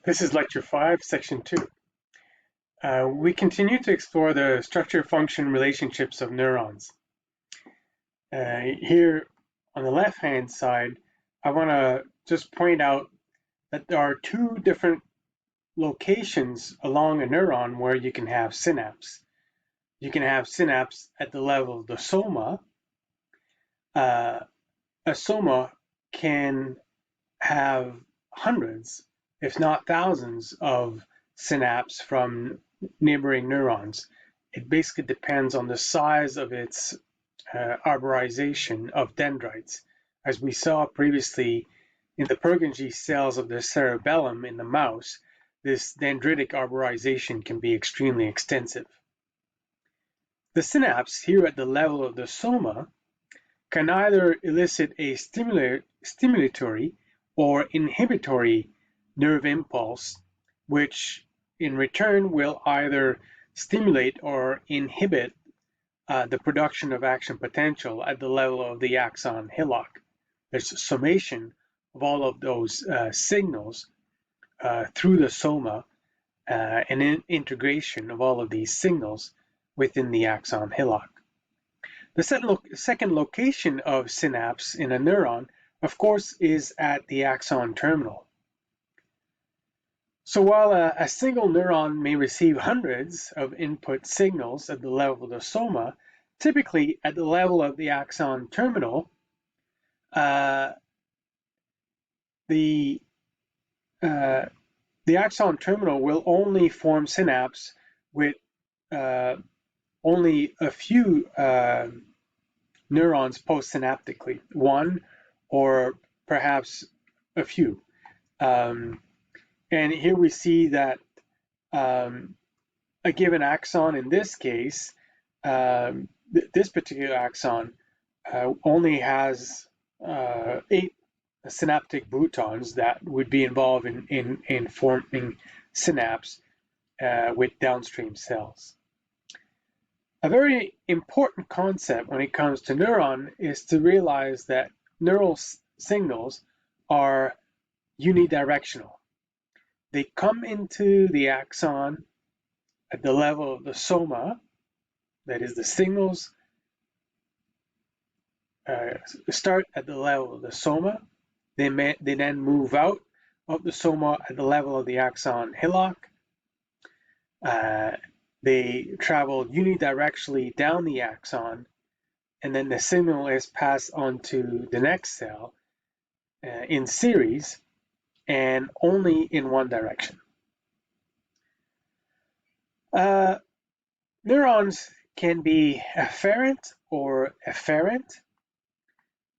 This is Lecture 5, Section 2. We continue to explore the structure-function relationships of neurons. Here on the left-hand side, I want to just point out that there are two different locations along a neuron where you can have synapse. You can have synapse at the level of the soma. A soma can have hundreds, if not thousands, of synapses from neighboring neurons. It basically depends on the size of its arborization of dendrites. As we saw previously in the Purkinje cells of the cerebellum in the mouse, this dendritic arborization can be extremely extensive. The synapse here at the level of the soma can either elicit a stimulatory or inhibitory nerve impulse, which in return will either stimulate or inhibit the production of action potential at the level of the axon hillock. There's a summation of all of those signals through the soma and an integration of all of these signals within the axon hillock. The second location of synapse in a neuron, of course, is at the axon terminal. So while a single neuron may receive hundreds of input signals at the level of the soma, typically at the level of the axon terminal, the axon terminal will only form synapse with only a few neurons postsynaptically, one or perhaps a few. And here we see that a given axon, in this case, this particular axon only has 8 synaptic boutons that would be involved in forming synapse with downstream cells. A very important concept when it comes to neuron is to realize that neural signals are unidirectional. They come into the axon at the level of the soma, that is, the signals start at the level of the soma. They then move out of the soma at the level of the axon hillock. They travel unidirectionally down the axon, and then the signal is passed on to the next cell in series and only in one direction. Neurons can be afferent or efferent.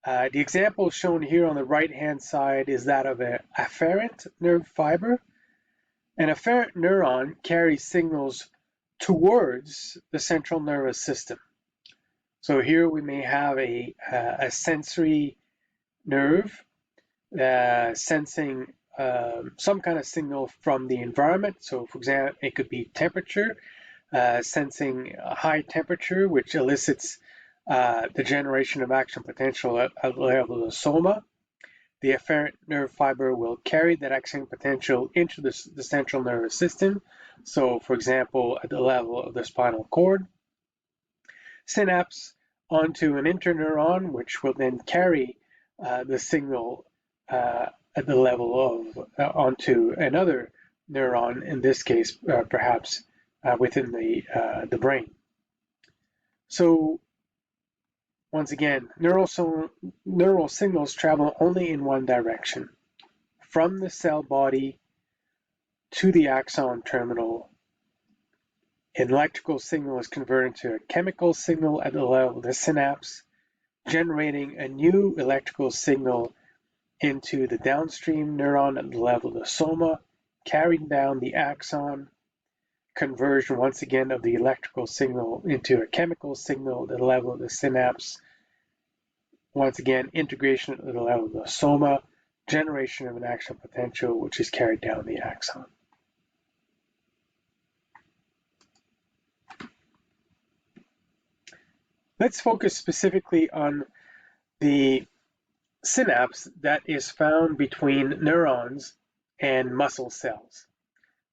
The example shown here on the right-hand side is that of an afferent nerve fiber. An afferent neuron carries signals towards the central nervous system. So here we may have a sensory nerve sensing some kind of signal from the environment. So for example, it could be temperature, sensing a high temperature, which elicits the generation of action potential at the level of the soma. The afferent nerve fiber will carry that action potential into the central nervous system. So, for example, at the level of the spinal cord. Synapse onto an interneuron, which will then carry the signal at the level of onto another neuron, in this case, perhaps within the brain. So, once again, neural signals travel only in one direction, from the cell body to the axon terminal. An electrical signal is converted to a chemical signal at the level of the synapse, generating a new electrical signal into the downstream neuron at the level of the soma, carrying down the axon, conversion once again of the electrical signal into a chemical signal at the level of the synapse. Once again, integration at the level of the soma, generation of an action potential, which is carried down the axon. Let's focus specifically on the synapse that is found between neurons and muscle cells.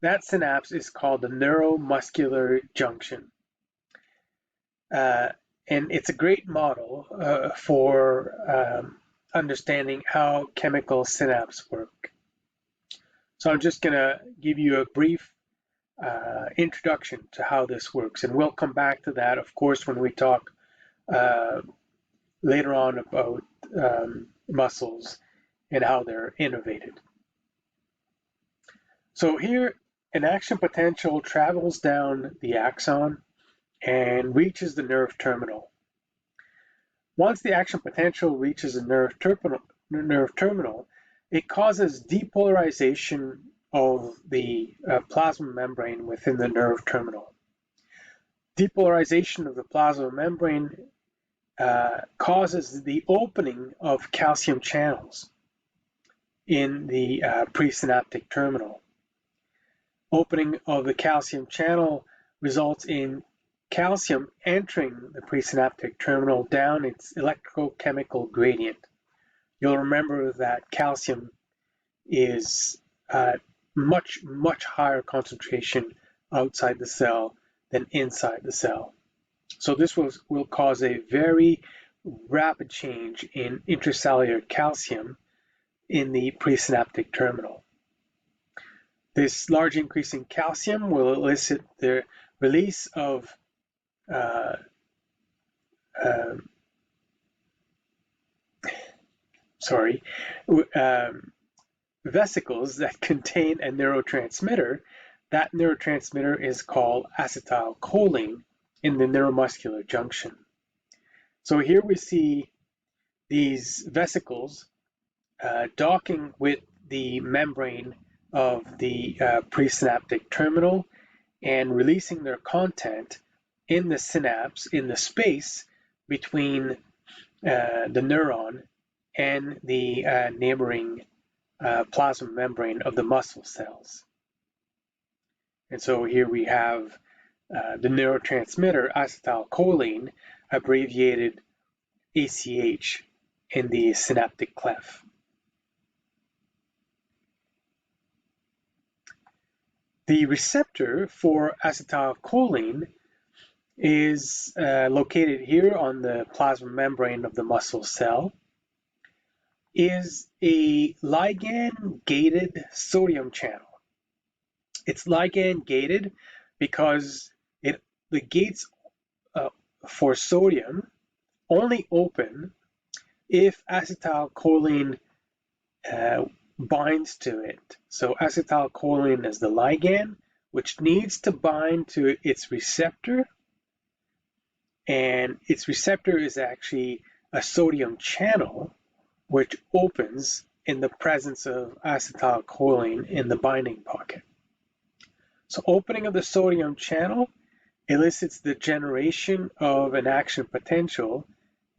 That synapse is called the neuromuscular junction. And it's a great model for understanding how chemical synapses work. So I'm just going to give you a brief introduction to how this works, and we'll come back to that, of course, when we talk later on about muscles and how they're innervated. So here, an action potential travels down the axon and reaches the nerve terminal. Once the action potential reaches the nerve terminal, it causes depolarization of the plasma membrane within the nerve terminal. Depolarization of the plasma membrane causes the opening of calcium channels in the presynaptic terminal. Opening of the calcium channel results in calcium entering the presynaptic terminal down its electrochemical gradient. You'll remember that calcium is much higher concentration outside the cell than inside the cell. So this will cause a very rapid change in intracellular calcium in the presynaptic terminal. This large increase in calcium will elicit the release of vesicles that contain a neurotransmitter. That neurotransmitter is called acetylcholine in the neuromuscular junction. So here we see these vesicles docking with the membrane of the presynaptic terminal and releasing their content in the synapse, in the space between the neuron and the neighboring plasma membrane of the muscle cells. And so here we have the neurotransmitter acetylcholine, abbreviated ACH, in the synaptic cleft. The receptor for acetylcholine is located here on the plasma membrane of the muscle cell, is a ligand-gated sodium channel. It's ligand-gated because the gates for sodium only open if acetylcholine binds to it. So acetylcholine is the ligand, which needs to bind to its receptor, and its receptor is actually a sodium channel, which opens in the presence of acetylcholine in the binding pocket. So opening of the sodium channel elicits the generation of an action potential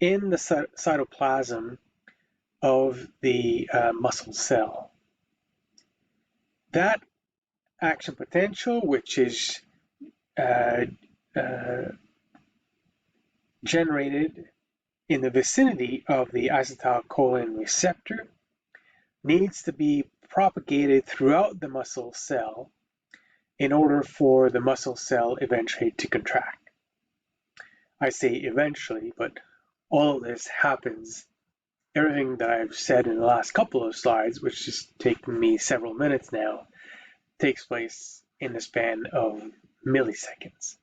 in the cytoplasm of the muscle cell. That action potential, which is generated in the vicinity of the acetylcholine receptor, needs to be propagated throughout the muscle cell in order for the muscle cell eventually to contract. I say eventually, but all of this happens, everything that I've said in the last couple of slides, which has taken me several minutes now, takes place in the span of milliseconds.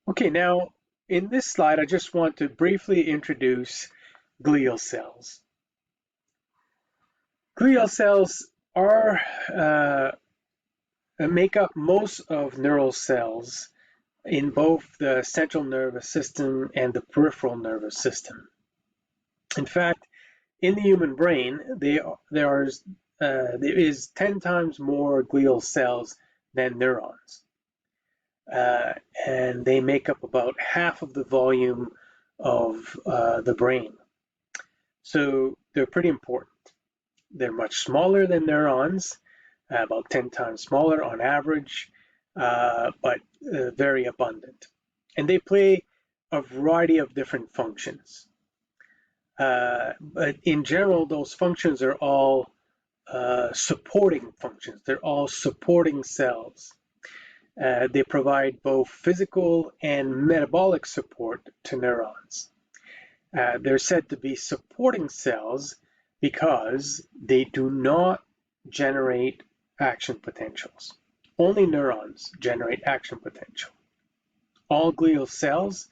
Okay, now in this slide, I just want to briefly introduce glial cells. Glial cells are make up most of neural cells in both the central nervous system and the peripheral nervous system. In fact, in the human brain, there is 10 times more glial cells than neurons. And they make up about half of the volume of the brain. So they're pretty important. They're much smaller than neurons, about 10 times smaller on average, but very abundant. And they play a variety of different functions. But in general, those functions are all supporting functions. They're all supporting cells. They provide both physical and metabolic support to neurons. They're said to be supporting cells because they do not generate action potentials. Only neurons generate action potential. All glial cells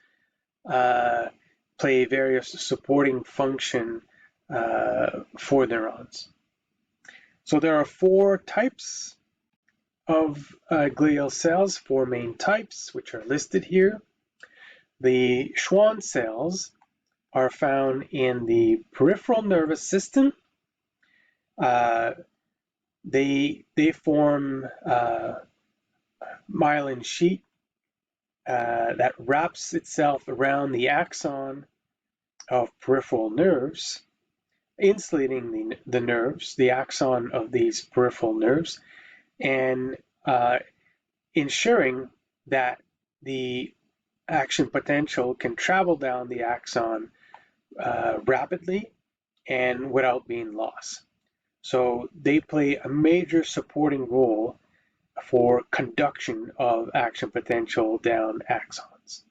play various supporting function for neurons. So there are four types of glial cells, four main types, which are listed here. The Schwann cells are found in the peripheral nervous system. They form myelin sheet that wraps itself around the axon of peripheral nerves, insulating the nerves, the axon of these peripheral nerves, and ensuring that the action potential can travel down the axon rapidly and without being lost. So they play a major supporting role for conduction of action potential down axons.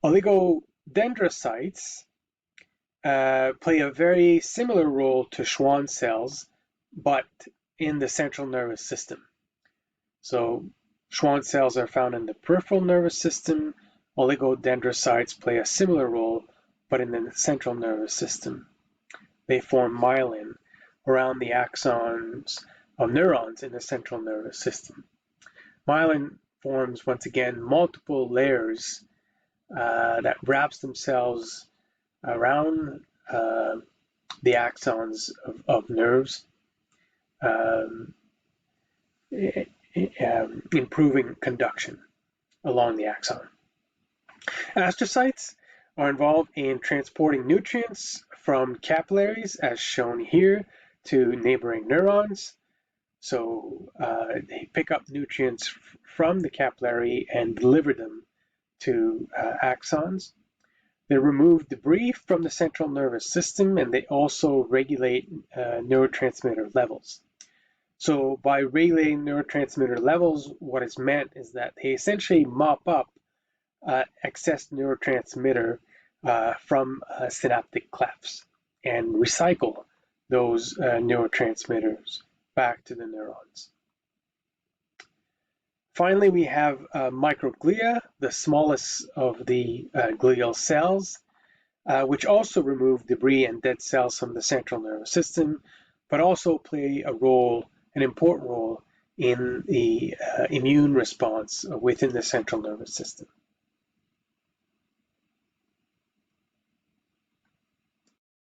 Oligodendrocytes play a very similar role to Schwann cells, but in the central nervous system. So Schwann cells are found in the peripheral nervous system. Oligodendrocytes play a similar role, but in the central nervous system. They form myelin around the axons of neurons in the central nervous system. Myelin forms, once again, multiple layers that wraps themselves around the axons of nerves, improving conduction along the axon. Astrocytes are involved in transporting nutrients from capillaries, as shown here, to neighboring neurons. So they pick up nutrients from the capillary and deliver them to axons. They remove debris from the central nervous system, and they also regulate neurotransmitter levels. So by regulating neurotransmitter levels, what is meant is that they essentially mop up excess neurotransmitter from synaptic clefts and recycle those neurotransmitters back to the neurons. Finally, we have microglia, the smallest of the glial cells, which also remove debris and dead cells from the central nervous system, but also play an important role in the immune response within the central nervous system.